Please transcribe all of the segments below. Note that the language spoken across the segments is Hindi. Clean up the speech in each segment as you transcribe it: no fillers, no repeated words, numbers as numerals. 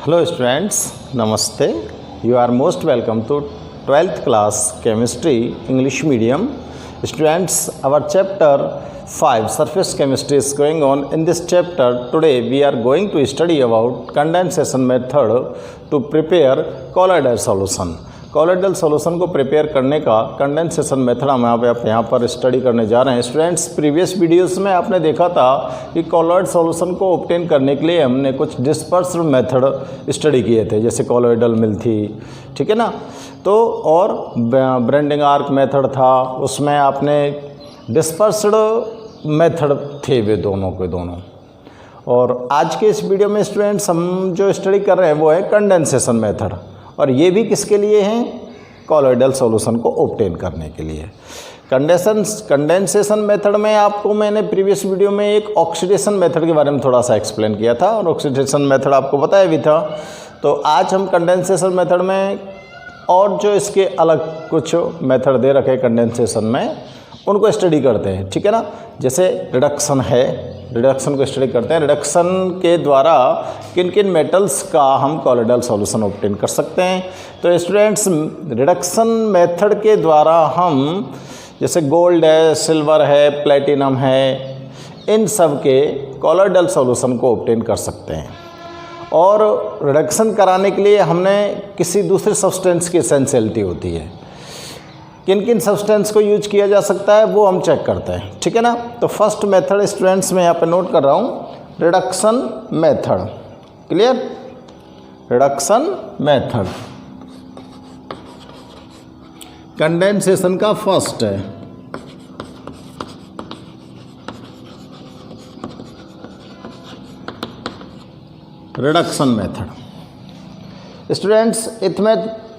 Hello students, Namaste. You are most welcome to 12th class Chemistry English Medium. Students, our chapter 5 Surface Chemistry is going on. In this chapter, today we are going to study about condensation method to prepare colloidal solution. Colloidal solution को प्रिपेयर करने का कंडेंसेशन मेथड हम यहाँ पर स्टडी करने जा रहे हैं। स्टूडेंट्स, प्रीवियस वीडियोस में आपने देखा था कि कॉलोइड सॉल्यूशन को ऑब्टेन करने के लिए हमने कुछ डिस्पर्स्ड मेथड स्टडी किए थे, जैसे कॉलोइडल मिल थी, ठीक है ना। तो और ब्रेंडिंग आर्क मेथड था, उसमें आपने डिस्पर्स्ड मेथड थे वे दोनों के दोनों। और आज के इस वीडियो में स्टूडेंट्स हम जो स्टडी कर रहे हैं वो है कंडेंसेशन मेथड, और ये भी किसके लिए हैं? कॉलोइडल सॉल्यूशन को ऑब्टेन करने के लिए। कंडेंसेशन मेथड में आपको मैंने प्रीवियस वीडियो में एक ऑक्सीडेशन मेथड के बारे में थोड़ा सा एक्सप्लेन किया था, और ऑक्सीडेशन मेथड आपको बताया भी था। तो आज हम कंडेंसेशन मेथड में और जो इसके अलग कुछ मेथड दे रखे कंडेंसेशन में, उनको स्टडी करते हैं, ठीक है ना। जैसे रिडक्शन है, रिडक्शन को स्टडी करते हैं। रिडक्शन के द्वारा किन किन मेटल्स का हम कॉलोइडल सॉल्यूशन ऑब्टेन कर सकते हैं। तो स्टूडेंट्स, रिडक्शन मेथड के द्वारा हम जैसे गोल्ड है, सिल्वर है, प्लेटिनम है, इन सब के कॉलोइडल सॉल्यूशन को ऑब्टेन कर सकते हैं। और रिडक्शन कराने के लिए हमने किसी दूसरे सब्सटेंस की एसेंशियलिटी होती है। किन किन सब्सटेंस को यूज किया जा सकता है वो हम चेक करते हैं, ठीक है ना। तो फर्स्ट मेथड स्टूडेंट्स मैं यहाँ पे नोट कर रहा हूँ, reduction method. Clear? Reduction method condensation का फर्स्ट है। रिडक्शन मेथड स्टूडेंट्स, इसमें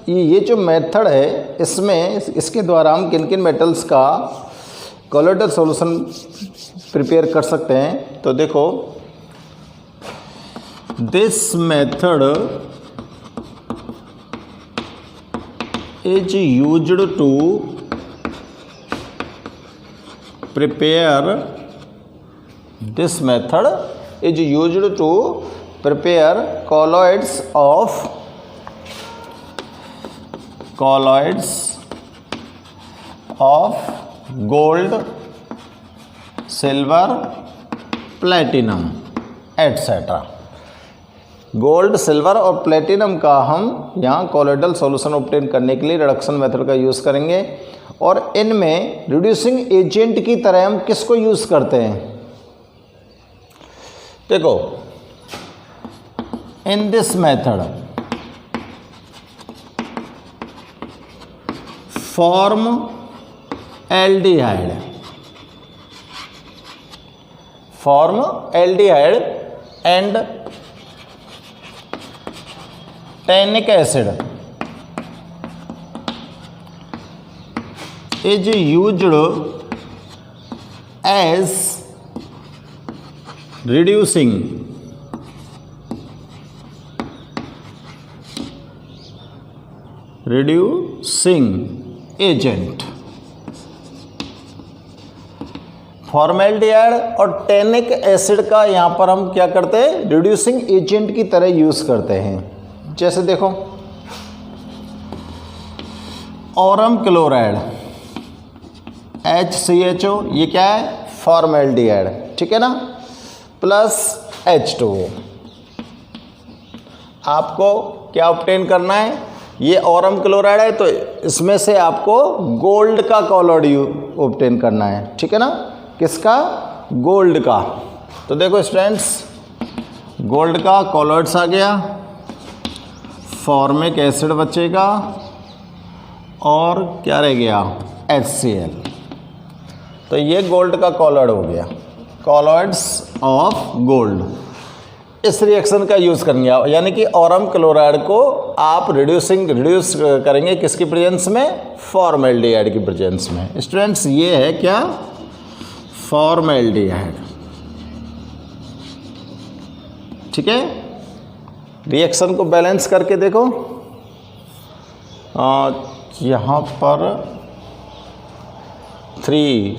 ये जो मेथड है, इसमें इसके द्वारा हम किन किन मेटल्स का कॉलोइडल सॉल्यूशन प्रिपेयर कर सकते हैं। तो देखो, this method is used to prepare this method is used to prepare colloids of gold, silver, platinum etc. Gold, silver और प्लेटिनम का हम यहाँ कॉलोइडल सॉल्यूशन ऑब्टेन करने के लिए रिडक्शन मेथड का यूज़ करेंगे। और इनमें रिड्यूसिंग एजेंट की तरह हम किसको यूज़ करते हैं? देखो, in this method form aldehyde and tannic acid is used as reducing agent. Formaldehyde और टैनिक एसिड का यहाँ पर हम क्या करते हैं? रिड्यूसिंग एजेंट की तरह यूज़ करते हैं। जैसे देखो, ऑरम क्लोराइड HCHO, ये क्या है? फॉर्मेल्डिहाइड, ठीक है ना, प्लस H2O। आपको क्या ऑब्टेन करना है? ये ऑरम क्लोराइड है, तो इसमें से आपको गोल्ड का कॉलोइड ऑब्टेन करना है, ठीक है ना। किसका? गोल्ड का। तो देखो स्टूडेंट्स, गोल्ड का कॉलोइड्स आ गया, फॉर्मिक एसिड बचेगा, और क्या रह गया? HCl। तो ये गोल्ड का कॉलोइड हो गया, कॉलोइड्स ऑफ गोल्ड। इस रिएक्शन का यूज़ करेंगे, यानी कि ऑरम क्लोराइड को आप रिड्यूस करेंगे किसकी प्रेजेंस में? फॉर्मेल्डिहाइड की प्रेजेंस में। स्टूडेंट्स, ये है क्या? फॉर्मेल्डिहाइड, ठीक है। रिएक्शन को बैलेंस करके देखो, यहाँ पर 3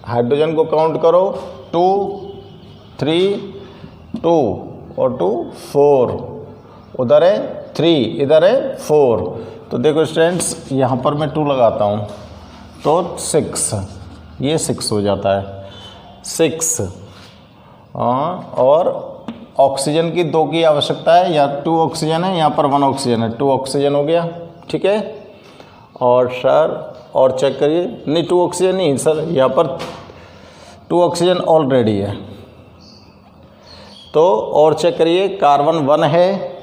हाइड्रोजन को काउंट करो, 2 3 2 और 2 4 उधर है 3, इधर है 4। तो देखो स्टूडेंट्स यहाँ पर मैं 2 लगाता हूँ तो 6, ये 6 हो जाता है 6। और ऑक्सीजन की 2 की आवश्यकता है, या 2 ऑक्सीजन है, यहाँ पर 1 ऑक्सीजन है, 2 ऑक्सीजन हो गया, ठीक है। और सर और चेक करिए, नहीं 2 ऑक्सीजन नहीं सर, यहाँ पर 2 ऑक्सीजन ऑलरेडी है। तो और चेक करिए, कार्बन 1 है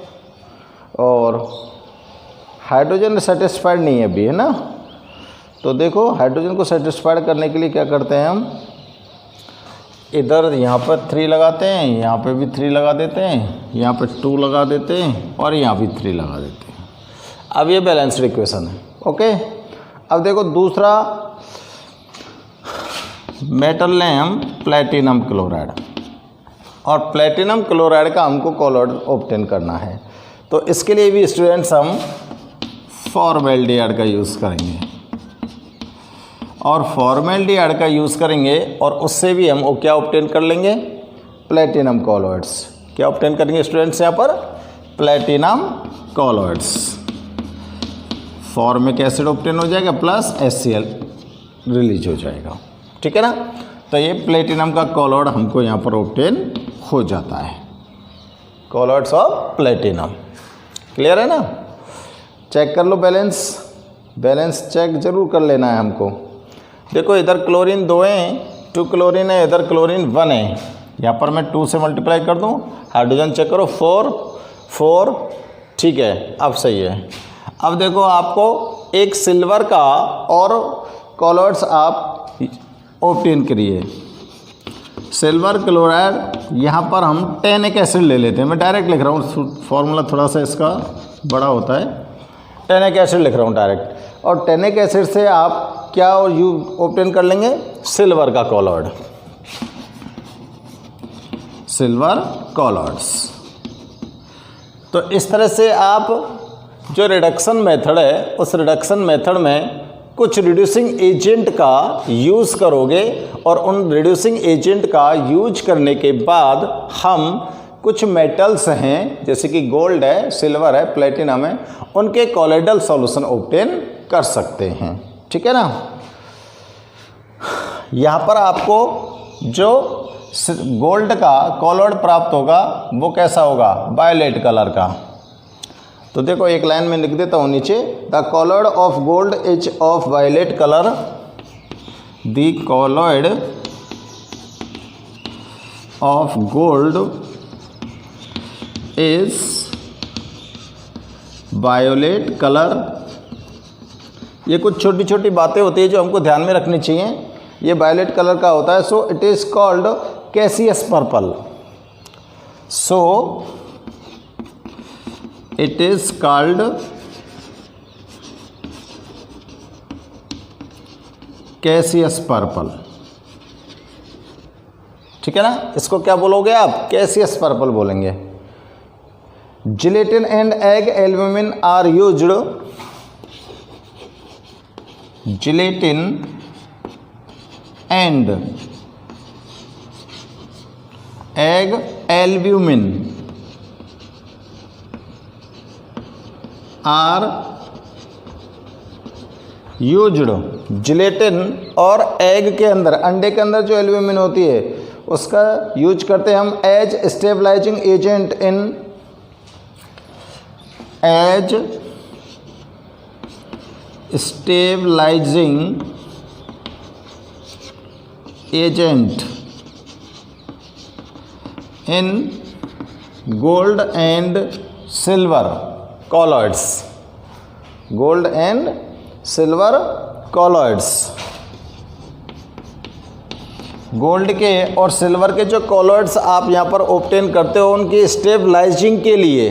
और हाइड्रोजन सेटिस्फाइड नहीं है अभी, है ना। तो देखो हाइड्रोजन को सेटिस्फाइड करने के लिए क्या करते हैं हम, इधर यहाँ पर 3 लगाते हैं, यहाँ पे भी 3 लगा देते हैं, यहाँ पे 2 लगा देते हैं और यहाँ भी 3 लगा देते हैं। अब ये बैलेंस्ड इक्वेशन है, ओके। अब देखो दूसरा मेटल लें हम प्लेटिनम क्लोराइड, और प्लेटिनम क्लोराइड का हमको कॉलोइड ऑब्टेन करना है। तो इसके लिए भी स्टूडेंट्स हम फॉर्मेल्डिहाइड का यूज़ करेंगे, और फॉर्मेल्डिहाइड का यूज़ करेंगे और उससे भी हम क्या ऑब्टेन कर लेंगे, प्लेटिनम कॉलोइड्स। क्या ऑब्टेन करेंगे स्टूडेंट्स यहाँ पर, प्लेटिनम कॉलोइड्स। फॉर्मिक एसिड ऑब्टेन हो जाएगा प्लस HCl रिलीज हो जाएगा, ठीक है ना। तो ये प्लेटिनम का कॉलोइड हमको यहाँ पर ऑब्टेन हो जाता है, कॉलोइड्स ऑफ प्लेटिनम। क्लियर है ना। चेक कर लो बैलेंस चेक जरूर कर लेना है हमको। देखो इधर क्लोरीन 2 हैं, 2 क्लोरीन है, इधर क्लोरीन 1 है, यहाँ पर मैं 2 से मल्टीप्लाई कर दूँ। हाइड्रोजन चेक करो 4, ठीक है, अब सही है। अब देखो आपको एक सिल्वर का और कॉलोइड्स आप ऑब्टेन करिए। सिल्वर क्लोराइड यहाँ पर हम टेनिक एसिड ले लेते हैं, मैं डायरेक्ट लिख रहा हूँ, फॉर्मूला थोड़ा सा इसका बड़ा होता है। टेनिक एसिड लिख रहा हूँ डायरेक्ट, और टेनिक एसिड से आप क्या ऑब्टेन कर लेंगे, सिल्वर का कॉलोइड, सिल्वर कॉलोइड्स। तो इस तरह से आप जो रिडक्शन मेथड है, उस रिडक्शन मेथड में कुछ रिड्यूसिंग एजेंट का यूज़ करोगे, और उन रिड्यूसिंग एजेंट का यूज करने के बाद हम कुछ मेटल्स हैं जैसे कि गोल्ड है, सिल्वर है, प्लेटिनम है, उनके कॉलोइडल सॉल्यूशन ऑब्टेन कर सकते हैं, ठीक है ना। यहाँ पर आपको जो गोल्ड का कॉलोइड प्राप्त होगा वो कैसा होगा, वायलेट कलर का। तो देखो एक लाइन में लिख देता हूँ नीचे, the colloid of gold is of violet colour, the colloid of gold is violet colour. ये कुछ छोटी छोटी बातें होती है जो हमको ध्यान में रखनी चाहिए। ये वायलेट कलर का होता है, so it is called Cassius purple, so it is called Cassius purple, ठीक है ना। इसको क्या बोलोगे आप, कैसियस पर्पल बोलेंगे। Gelatin and egg albumin are used, gelatin and egg albumin are used. Gelatin और एग के अंदर, अंडे के अंदर जो एल्ब्यूमिन होती है उसका यूज करते हैं हम as stabilising agent in, as stabilising agent in gold and silver colloids, gold and silver colloids. Gold के और सिल्वर के जो कॉलोइड्स आप यहाँ पर ऑब्टेन करते हो उनकी स्टेबलाइजिंग के लिए,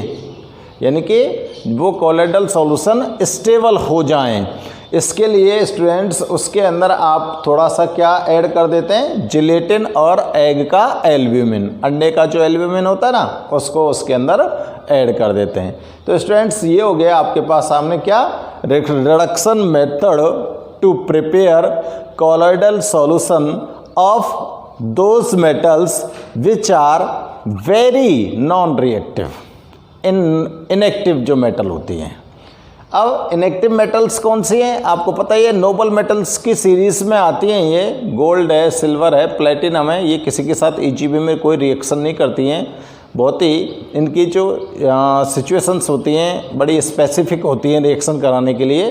यानी कि वो कॉलोइडल सॉल्यूशन स्टेबल हो जाएं, इसके लिए स्टूडेंट्स उसके अंदर आप थोड़ा सा क्या ऐड कर देते हैं, जिलेटिन और एग का एल्ब्यूमिन, अंडे का जो एल्ब्यूमिन होता है ना उसको उसके अंदर ऐड कर देते हैं। तो स्टूडेंट्स ये हो गया आपके पास सामने क्या, reduction method to prepare colloidal solution of those metals which are very non reactive inactive जो मेटल होती हैं। अब इनएक्टिव मेटल्स कौन सी हैं आपको पता ही है, नोबल मेटल्स की सीरीज़ में आती हैं। ये गोल्ड है, सिल्वर है, प्लेटिनम है। ये किसी के साथ ईजीबी में कोई रिएक्शन नहीं करती हैं। बहुत ही इनकी जो सिचुएशंस होती हैं बड़ी स्पेसिफिक होती हैं रिएक्शन कराने के लिए।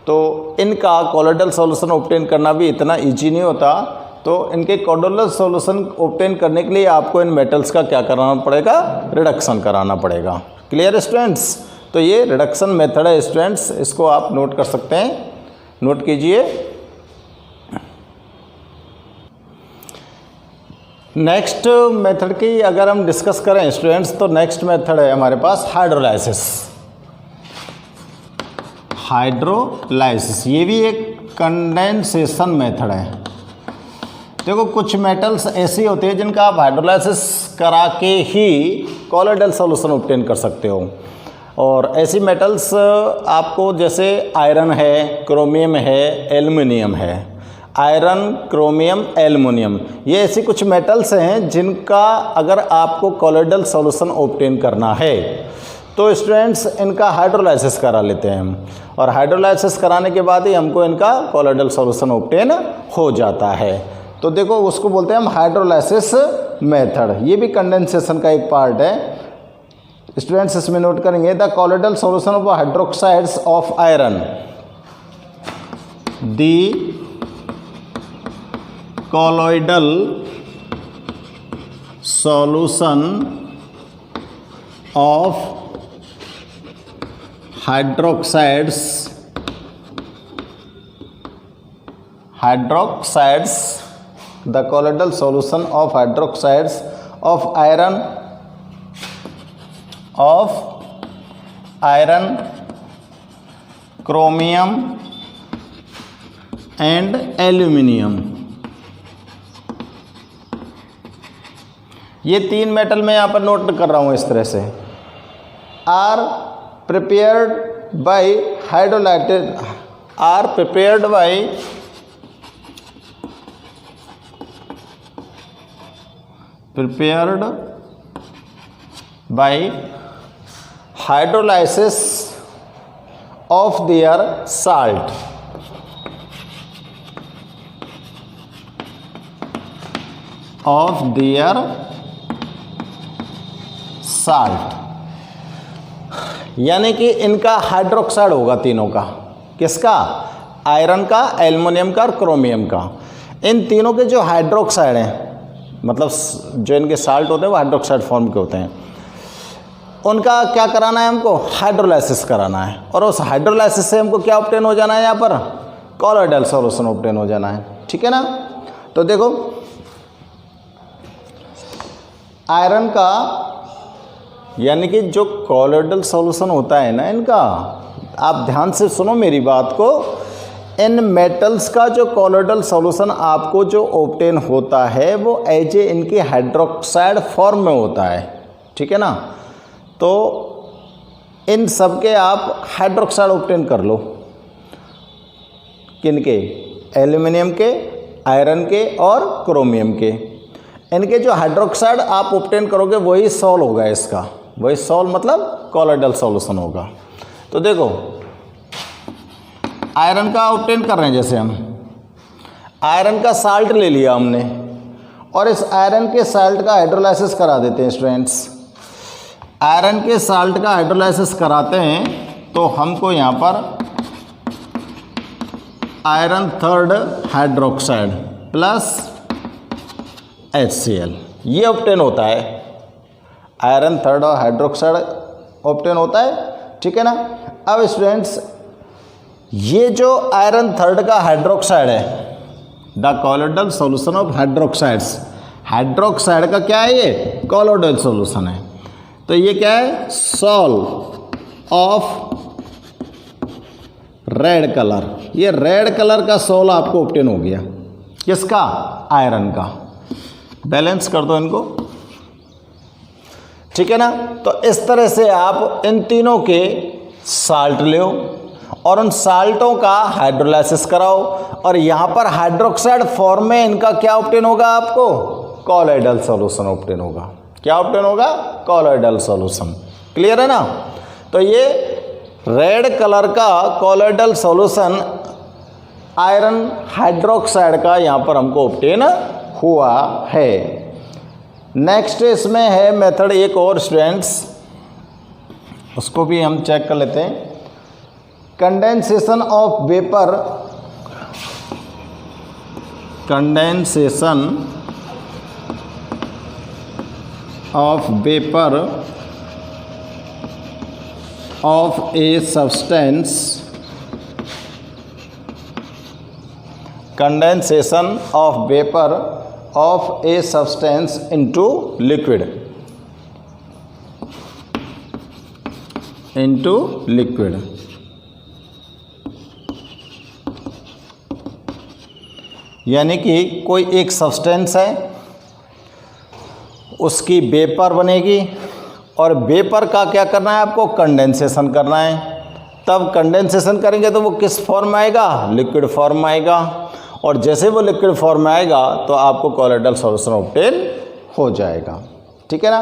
तो इनका कोलोइडल सॉल्यूशन ऑब्टेन करना भी इतना ईजी नहीं होता। तो इनके कोलोइडल सॉल्यूशन ऑब्टेन करने के लिए आपको इन मेटल्स का क्या कराना पड़ेगा, रिडक्शन कराना पड़ेगा। Clear students? तो ये रिडक्शन मेथड है स्टूडेंट्स, इसको आप नोट कर सकते हैं, नोट कीजिए। नेक्स्ट मेथड की अगर हम डिस्कस करें स्टूडेंट्स, तो नेक्स्ट मेथड है हमारे पास हाइड्रोलाइसिस। हाइड्रोलाइसिस ये भी एक कंडेंसेशन मेथड है। देखो कुछ मेटल्स ऐसी होती है जिनका आप हाइड्रोलाइसिस करा के ही कोलोइडल सॉल्यूशन ऑब्टेन कर सकते हो। और ऐसी मेटल्स आपको जैसे आयरन है, क्रोमियम है, एल्युमिनियम है। आयरन, क्रोमियम, एल्युमिनियम ये ऐसी कुछ मेटल्स हैं जिनका अगर आपको कोलोइडल सॉल्यूशन ऑब्टेन करना है तो स्टूडेंट्स इनका हाइड्रोलाइसिस करा लेते हैं हम। और हाइड्रोलाइसिस कराने के बाद ही हमको इनका कोलोइडल सॉल्यूशन ऑब्टेन हो जाता है। तो देखो उसको बोलते हैं हम हाइड्रोलाइसिस मेथड। ये भी कंडेंसेशन का एक पार्ट है स्टूडेंट्स, इसमें नोट करेंगे the colloidal solution of hydroxides of iron, the colloidal solution of hydroxides the colloidal solution of hydroxides of iron, chromium and aluminium। ये तीन मेटल मैं यहाँ पर नोट कर रहा हूँ इस तरह से। Are prepared by hydrolyted, are prepared by hydrolysis of their salt, यानी कि इनका हाइड्रोक्साइड होगा तीनों का। किसका? आयरन का, एल्युमिनियम का और क्रोमियम का। इन तीनों के जो हाइड्रोक्साइड हैं, मतलब जो इनके साल्ट होते हैं वो हाइड्रोक्साइड फॉर्म के होते हैं, उनका क्या कराना है हमको? हाइड्रोलाइसिस कराना है। और उस हाइड्रोलाइसिस से हमको क्या ऑब्टेन हो जाना है? यहाँ पर कोलोइडल सॉल्यूशन ऑब्टेन हो जाना है। ठीक है ना? तो देखो आयरन का यानी कि जो कोलोइडल सॉल्यूशन होता है ना इनका, आप ध्यान से सुनो मेरी बात को, इन मेटल्स का जो कोलोइडल सॉल्यूशन आपको जो ऑब्टेन होता है वो एज ए इनके हाइड्रोक्साइड फॉर्म में होता है। ठीक है ना? तो इन सब के आप हाइड्रोक्साइड ऑब्टेन कर लो। किनके? एल्युमिनियम के, आयरन के और क्रोमियम के। इनके जो हाइड्रोक्साइड आप ऑब्टेन करोगे वही सॉल होगा इसका, वही सॉल मतलब कोलोइडल सॉल्यूशन होगा। तो देखो आयरन का ऑब्टेन कर रहे हैं, जैसे हम आयरन का साल्ट ले लिया हमने और इस आयरन के साल्ट का हाइड्रोलाइसिस करा देते हैं स्टूडेंट्स। आयरन के साल्ट का हाइड्रोलाइसिस कराते हैं तो हमको यहाँ पर iron third hydroxide plus HCl ये ऑब्टेन होता है। आयरन थर्ड और हाइड्रोक्साइड ऑब्टेन होता है। ठीक है ना? अब स्टूडेंट्स ये जो आयरन थर्ड का हाइड्रोक्साइड है, the colloidal solution of hydroxides, hydroxide का क्या है? ये कोलोइडल सॉल्यूशन है। तो ये क्या है? Sol of red colour. ये रेड कलर का सॉल आपको ऑब्टेन हो गया। किसका? आयरन का। बैलेंस कर दो इनको। ठीक है ना? तो इस तरह से आप इन तीनों के साल्ट लो और उन साल्टों का हाइड्रोलाइसिस कराओ और यहाँ पर हाइड्रोक्साइड फॉर्म में इनका क्या ऑब्टेन होगा? आपको कोलोइडल सॉल्यूशन ऑब्टेन होगा। क्या ऑब्टेन होगा? Colloidal solution. क्लियर है ना। तो ये रेड कलर का कॉलोइडल सॉल्यूशन आयरन हाइड्रोक्साइड का यहाँ पर हमको ऑब्टेन हुआ है। नेक्स्ट इसमें है मेथड एक और स्टूडेंट्स, उसको भी हम चेक कर लेते हैं। Condensation of vapour, condensation of vapour of a substance, condensation of vapour of a substance into liquid, into liquid. यानी कि कोई एक सब्सटेंस है, उसकी वेपर बनेगी और वेपर का क्या करना है आपको, कंडेंसेशन करना है। तब कंडेंसेशन करेंगे तो वो किस फॉर्म में आएगा, लिक्विड फॉर्म में आएगा। और जैसे वो लिक्विड फॉर्म में आएगा तो आपको कॉलोइडल सॉल्यूशन ऑब्टेन हो जाएगा। ठीक है ना।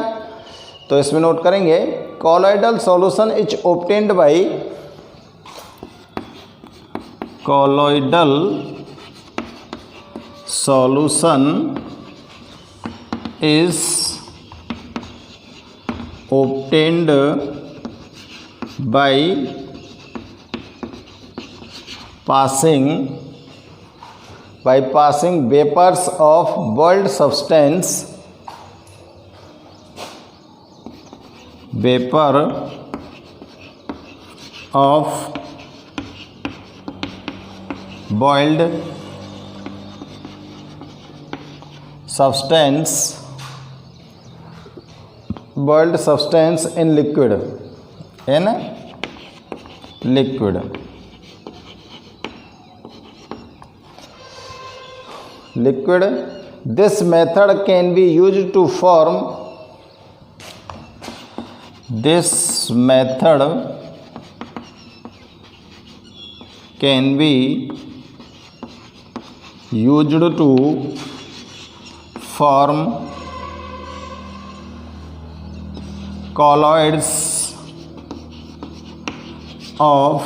तो इसमें नोट करेंगे, colloidal solution is obtained by, colloidal solution is obtained by passing vapors of boiled substance, vapor of boiled substance, boiled substance in liquid, in liquid, liquid. This method can be used to form, this method can be used to form colloids of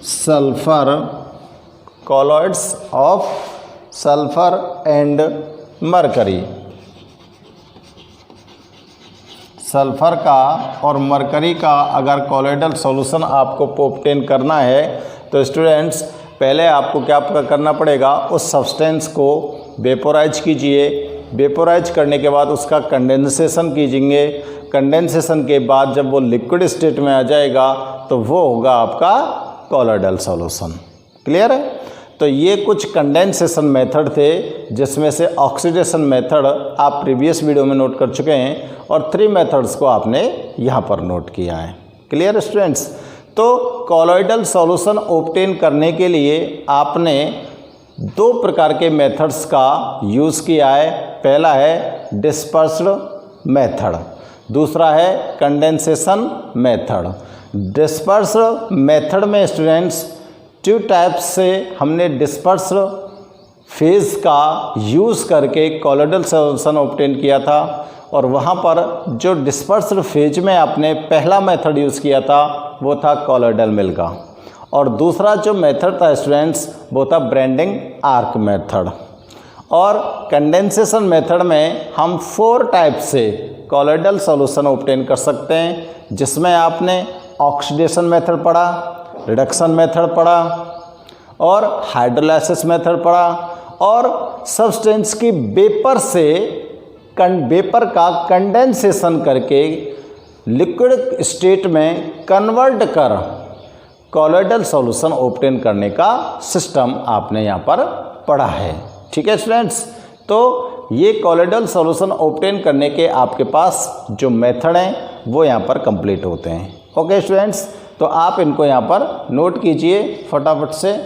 sulfur, colloids of sulfur and mercury। Sulphur का और मरकरी का अगर कॉलोइडल सॉल्यूशन आपको ऑब्टेन करना है तो स्टूडेंट्स पहले आपको क्या करना पड़ेगा, उस सब्सटेंस को वेपोराइज कीजिए। वेपोराइज करने के बाद उसका कंडेंसेशन कीजिए। कंडेंसेशन के बाद जब वो लिक्विड स्टेट में आ जाएगा तो वो होगा आपका कॉलोइडल सॉल्यूशन। क्लियर है। तो ये कुछ कंडेंसेशन मेथड थे, जिसमें से ऑक्सीडेशन मेथड आप प्रीवियस वीडियो में नोट कर चुके हैं और 3 मेथड्स को आपने यहाँ पर नोट किया है। Clear students. तो कॉलोइडल सॉल्यूशन ऑब्टेन करने के लिए आपने 2 प्रकार के मेथड्स का यूज़ किया है। पहला है डिस्पर्स्ड मेथड, दूसरा है कंडेंसेशन मेथड। डिस्पर्स्ड मेथड में स्टूडेंट्स 2 टाइप्स से हमने डिस्पर्स्ड फेज़ का यूज़ करके कॉलोइडल सॉल्यूशन ऑब्टेन किया था। और वहाँ पर जो डिस्पर्स्ड फेज में आपने पहला मेथड यूज़ किया था वो था कॉलोइडल मिल का, और दूसरा जो मेथड था स्टूडेंट्स वो था ब्रेंडिंग आर्क मेथड। और कंडेंसेशन मेथड में हम 4 टाइप से कॉलोइडल सॉल्यूशन ऑब्टेन कर सकते हैं, जिसमें आपने ऑक्सीडेशन मेथड पढ़ा, रिडक्शन मेथड पढ़ा और हाइड्रोलाइसिस मेथड पढ़ा, और सब्सटेंस की वेपर से वेपर का कंडेंसेशन करके लिक्विड स्टेट में कन्वर्ट कर कॉलोइडल सॉल्यूशन ऑब्टेन करने का सिस्टम आपने यहाँ पर पढ़ा है। ठीक है स्टूडेंट्स। तो ये कॉलोइडल सॉल्यूशन ऑब्टेन करने के आपके पास जो मेथड हैं वो यहाँ पर कंप्लीट होते हैं। ओके स्टूडेंट्स, तो आप इनको यहाँ पर नोट कीजिए फटाफट से।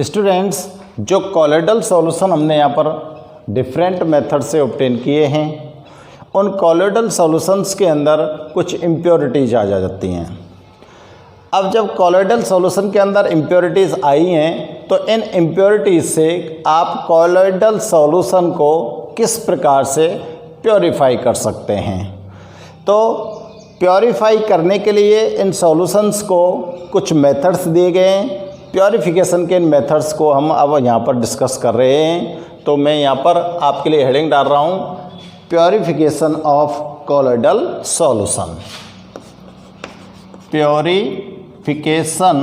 स्टूडेंट्स, जो कॉलोइडल सॉल्यूशन हमने यहाँ पर डिफरेंट मेथड से ऑब्टेन किए हैं, उन कॉलोइडल सॉल्यूशंस के अंदर कुछ इम्प्योरिटीज आ जाती हैं। अब जब कॉलोइडल सॉल्यूशन के अंदर इम्प्योरिटीज़ आई हैं तो इन इम्प्योरिटीज़ से आप कॉलोइडल सॉल्यूशन को किस प्रकार से प्योरीफाई कर सकते हैं। तो प्योरीफाई करने के लिए इन सॉल्यूशंस को कुछ मेथड्स दिए गए हैं। प्योरीफिकेशन के इन मेथड्स को हम अब यहाँ पर डिस्कस कर रहे हैं। तो मैं यहाँ पर आपके लिए हेडिंग डाल रहा हूँ, purification of colloidal solution. Purification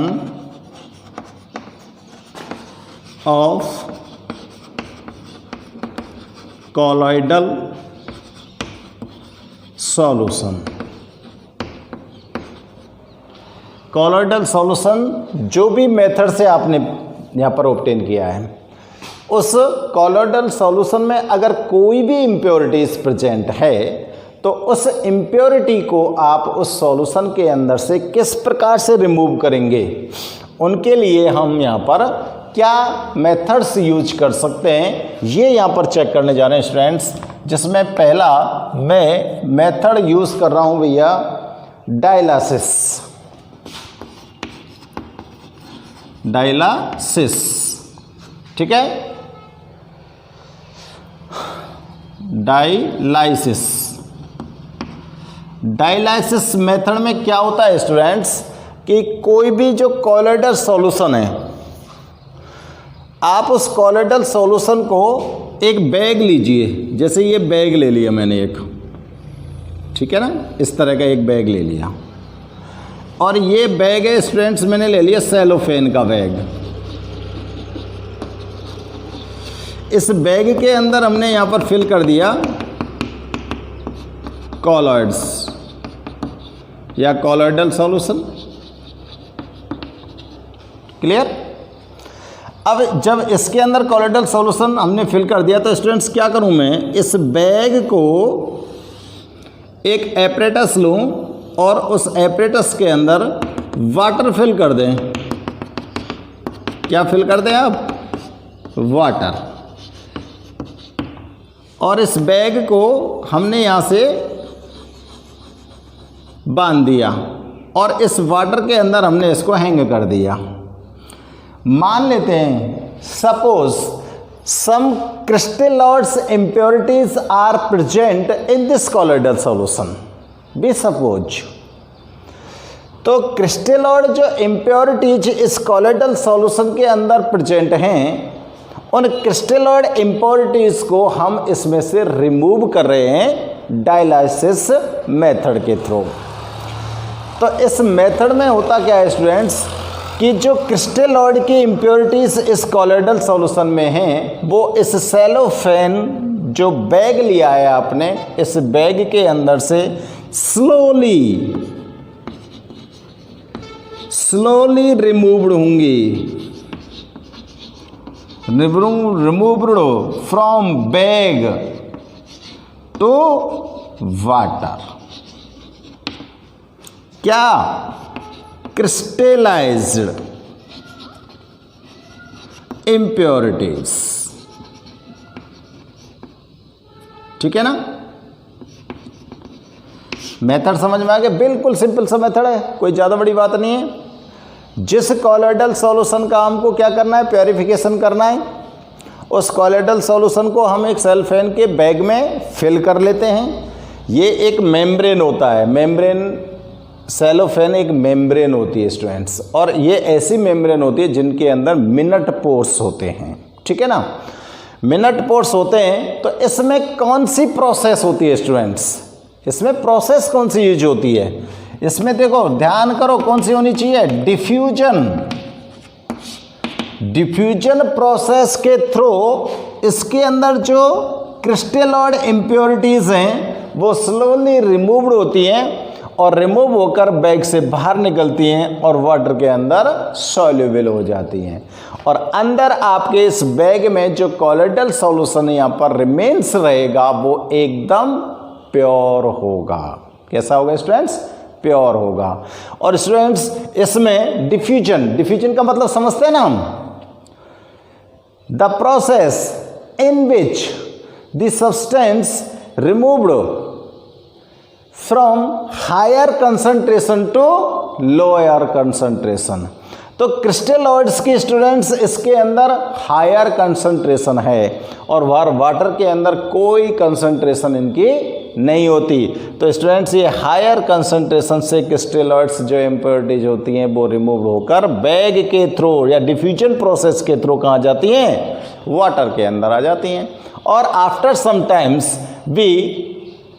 of colloidal solution. Colloidal solution जो भी मेथड से आपने यहाँ पर ऑब्टेन किया है, उस कोलोइडल सॉल्यूशन में अगर कोई भी इम्प्योरिटीज प्रेजेंट है तो उस इम्प्योरिटी को आप उस सॉल्यूशन के अंदर से किस प्रकार से रिमूव करेंगे, उनके लिए हम यहाँ पर क्या मेथड्स यूज कर सकते हैं, ये यहाँ पर चेक करने जा रहे हैं स्टूडेंट्स। जिसमें पहला मैं मेथड यूज कर रहा हूँ भैया डायलासिस। डायलासिस, ठीक है, डायलाइसिस। डायलाइसिस मेथड में क्या होता है स्टूडेंट्स कि कोई भी जो कोलोइडल सॉल्यूशन है, आप उस कोलोइडल सॉल्यूशन को एक बैग लीजिए, जैसे ये बैग ले लिया मैंने एक, ठीक है ना, इस तरह का एक बैग ले लिया। और ये बैग है स्टूडेंट्स, मैंने ले लिया सेलोफेन का बैग। इस बैग के अंदर हमने यहाँ पर फिल कर दिया कोलोइड्स या कोलोइडल सॉल्यूशन। क्लियर? अब जब इसके अंदर कोलोइडल सॉल्यूशन हमने फिल कर दिया तो स्टूडेंट्स क्या करूं मैं, इस बैग को एक एपरेटस लूं और उस एपरेटस के अंदर वाटर फिल कर दें। क्या फिल कर दें आप? वाटर। और इस बैग को हमने यहाँ से बांध दिया और इस वाटर के अंदर हमने इसको हैंग कर दिया। मान लेते हैं suppose some crystalloids impurities are present in this colloidal solution, be suppose. तो क्रिस्टलोइड जो इम्प्योरिटीज इस कोलोइडल सॉल्यूशन के अंदर प्रेजेंट हैं, उन क्रिस्टलोइड इम्प्योरिटीज को हम इसमें से रिमूव कर रहे हैं डायलाइसिस मेथड के थ्रू। तो इस मेथड में होता क्या है स्टूडेंट्स कि जो क्रिस्टलोइड की इम्प्योरिटीज इस कोलोइडल सॉल्यूशन में हैं, वो इस सेलोफेन जो बैग लिया है आपने, इस बैग के अंदर से स्लोली रिमूव्ड होंगी, removed from bag to water. क्या? क्रिस्टलाइज्ड इम्प्योरिटीज, ठीक है ना। मेथड समझ में आ गया? बिल्कुल सिंपल सा मेथड है, कोई ज़्यादा बड़ी बात नहीं है। जिस कोलोइडल सॉल्यूशन का हमको क्या करना है, प्योरीफिकेशन करना है, उस कोलोइडल सॉल्यूशन को हम एक सेलोफेन के बैग में फिल कर लेते हैं। ये एक मेम्ब्रेन होता है, मेम्ब्रेन, सेलोफेन एक मेम्ब्रेन होती है स्टूडेंट्स, और ये ऐसी मेम्ब्रेन होती है जिनके अंदर मिनट पोर्स होते हैं, ठीक है ना। मिनट पोर्स होते हैं तो इसमें कौन सी प्रोसेस होती है स्टूडेंट्स, इसमें प्रोसेस कौन सी यूज होती है? इसमें देखो ध्यान करो कौन सी होनी चाहिए, डिफ्यूजन। डिफ्यूजन प्रोसेस के थ्रू इसके अंदर जो क्रिस्टलोइड इम्प्योरिटीज हैं वो स्लोली रिमूव्ड होती हैं और रिमूव होकर बैग से बाहर निकलती हैं और वाटर के अंदर सॉल्युबल हो जाती हैं। और अंदर आपके इस बैग में जो कोलोइडल सॉल्यूशन यहाँ पर रिमेन्स रहेगा वो एकदम प्योर होगा। कैसा होगा स्टूडेंट्स? प्योर होगा। और स्टूडेंट्स इसमें डिफ्यूजन का मतलब समझते हैं ना हम, the process in which the substance removed from higher concentration to lower concentration. तो क्रिस्टलॉइड्स की स्टूडेंट्स इसके अंदर हायर कंसंट्रेशन है और वाटर के अंदर कोई कंसंट्रेशन इनकी नहीं होती। तो स्टूडेंट्स ये हायर कंसंट्रेशन से क्रिस्टलॉइड्स जो इम्प्योरिटीज होती हैं वो रिमूव होकर बैग के थ्रू या डिफ्यूजन प्रोसेस के थ्रू कहाँ जाती हैं, वाटर के अंदर आ जाती हैं। और after some times we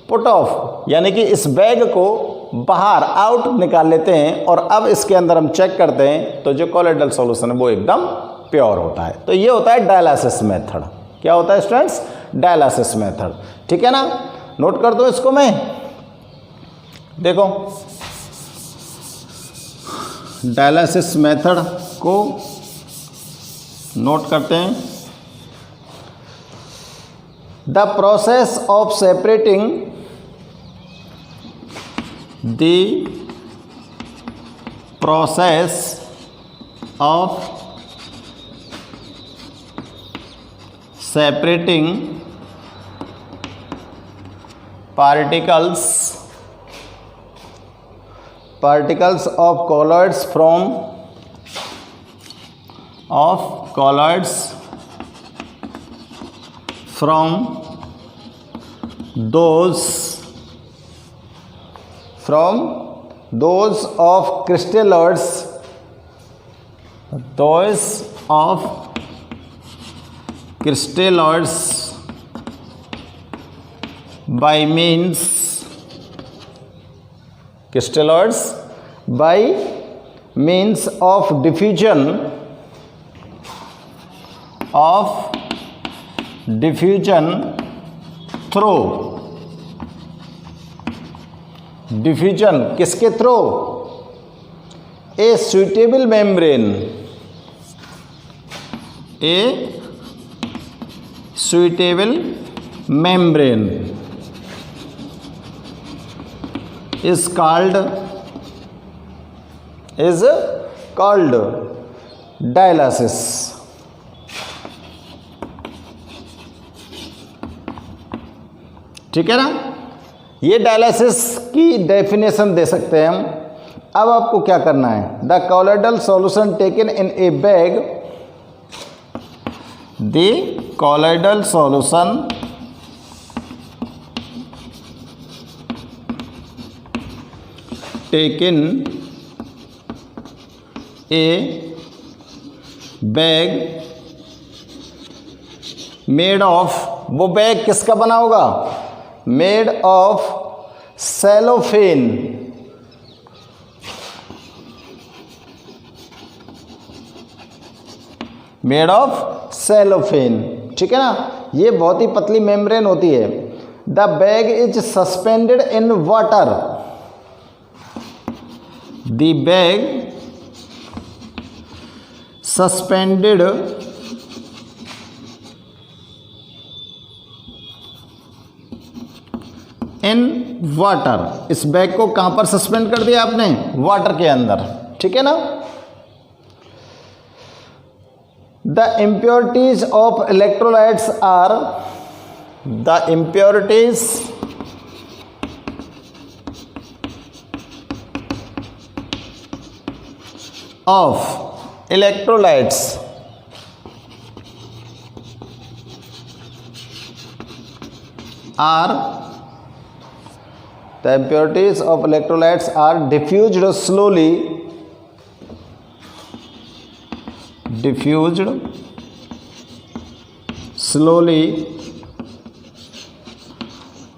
put off, यानी कि इस बैग को बाहर आउट निकाल लेते हैं और अब इसके अंदर हम चेक करते हैं तो जो कोलोइडल सॉल्यूशन है वो एकदम प्योर होता है। तो ये होता है डायलिसिस मेथड। क्या होता है स्टूडेंट्स? Dialysis method. ठीक है ना, नोट कर दो इसको। मैं देखो डायलिसिस मेथड को नोट करते हैं। The process of separating the process of separating particles of colloids from those of crystalloids by means of diffusion through diffusion किसके through? A suitable membrane, is called dialysis। ठीक है ना, ये डायलिसिस की डेफिनेशन दे सकते हैं हम। अब आपको क्या करना है? The colloidal solution taken in A bag, the colloidal solution taken a bag made of, वो बैग किसका बना होगा? Made of cellophane, made of cellophane. ठीक है ना, ये बहुत ही पतली मेम्ब्रेन होती है। The bag is suspended in water, the bag suspended in water. इस बैग को कहां पर सस्पेंड कर दिया आपने? वाटर के अंदर। ठीक है ना। The impurities of electrolytes are, the impurities of electrolytes are, the impurities of electrolytes are diffused slowly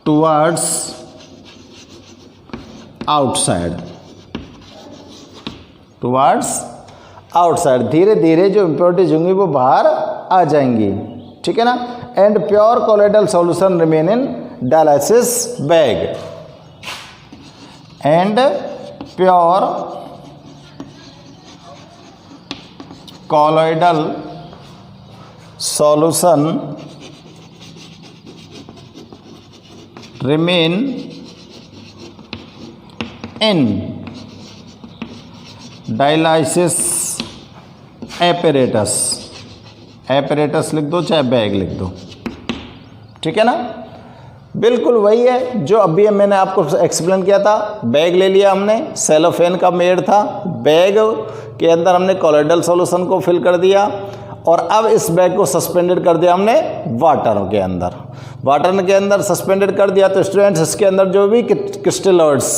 towards outside, धीरे धीरे जो इम्प्योरिटीज होंगी वो बाहर आ जाएंगी। ठीक है ना। And pure colloidal solution remain in dialysis bag, and pure colloidal solution remain in dialysis apparatus, apparatus लिख दो चाहे बैग लिख दो। ठीक है ना। बिल्कुल वही है जो अभी मैंने आपको एक्सप्लेन किया था। बैग ले लिया हमने, सेलोफेन का मेड था, बैग के अंदर हमने कॉलोइडल सॉल्यूशन को फिल कर दिया और अब इस बैग को सस्पेंडेड कर दिया हमने वाटर के अंदर। वाटर के अंदर सस्पेंडेड कर दिया तो स्टूडेंट्स इसके अंदर जो भी क्रिस्टल्स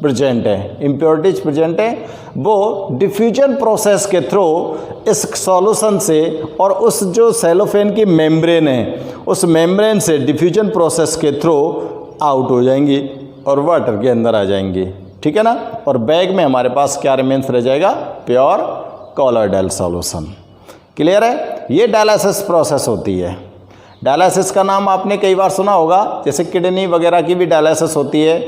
प्रेजेंट है, इम्प्योरिटीज प्रेजेंट है, वो डिफ्यूजन प्रोसेस के थ्रू इस सॉल्यूशन से और उस जो सेलोफेन की मेम्ब्रेन है उस मेम्ब्रेन से डिफ्यूजन प्रोसेस के थ्रू आउट हो जाएंगी और वाटर के अंदर आ जाएंगी। ठीक है ना। और बैग में हमारे पास क्या रिमेन्स रह जाएगा? Pure colloidal solution. क्लियर है। ये डायलिसिस प्रोसेस होती है। डायलिसिस का नाम आपने कई बार सुना होगा, जैसे किडनी वगैरह की भी डायलिसिस होती है।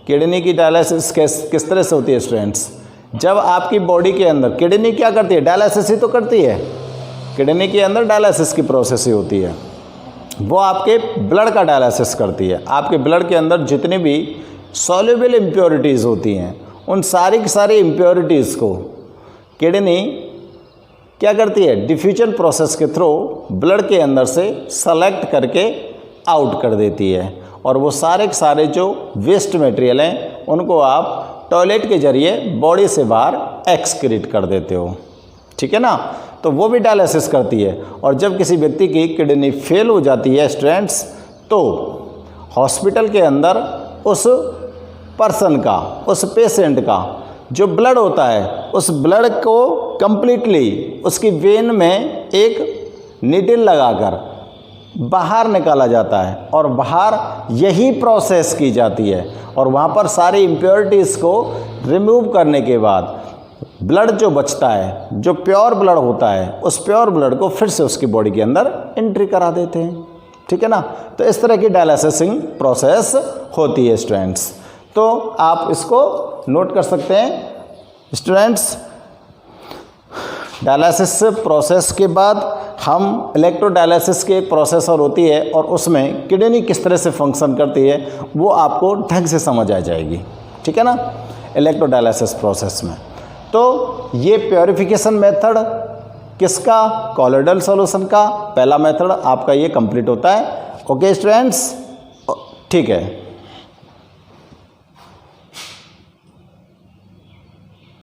किडनी की डायलिसिस किस तरह से होती है स्टूडेंट्स? जब आपकी बॉडी के अंदर किडनी क्या करती है? डायलिसिस ही तो करती है। किडनी के अंदर डायलिसिस की प्रोसेस ही होती है। वो आपके ब्लड का डायलिसिस करती है। आपके ब्लड के अंदर जितनी भी सॉल्युबल इम्प्योरिटीज़ होती हैं उन सारी की सारी इम्प्योरिटीज़ को किडनी क्या करती है? डिफ्यूजन प्रोसेस के थ्रू ब्लड के अंदर से सेलेक्ट करके आउट कर देती है और वो सारे के सारे जो वेस्ट मटेरियल हैं उनको आप टॉयलेट के जरिए बॉडी से बाहर एक्सक्रीट कर देते हो। ठीक है ना। तो वो भी डायलिसिस करती है। और जब किसी व्यक्ति की किडनी फेल हो जाती है स्टूडेंट्स, तो हॉस्पिटल के अंदर उस पर्सन का, उस पेशेंट का जो ब्लड होता है उस ब्लड को कंप्लीटली उसकी वेन में एक नीडल लगाकर बाहर निकाला जाता है और बाहर यही प्रोसेस की जाती है और वहाँ पर सारी इम्प्योरिटीज़ को रिमूव करने के बाद ब्लड जो बचता है, जो प्योर ब्लड होता है, उस प्योर ब्लड को फिर से उसकी बॉडी के अंदर एंट्री करा देते हैं। ठीक है ना। तो इस तरह की डायलिसिसिंग प्रोसेस होती है स्टूडेंट्स। तो आप इसको नोट कर सकते हैं स्टूडेंट्स। डायलिसिस प्रोसेस के बाद हम इलेक्ट्रोडायलिसिस की एक प्रोसेस और होती है और उसमें किडनी किस तरह से फंक्शन करती है वो आपको ढंग से समझ आ जाएगी। ठीक है ना। इलेक्ट्रोडायलिसिस प्रोसेस में तो ये प्योरिफिकेशन मेथड किसका? कॉलोइडल सॉल्यूशन का पहला मेथड आपका ये कंप्लीट होता है। ओके स्टूडेंट्स, ठीक है।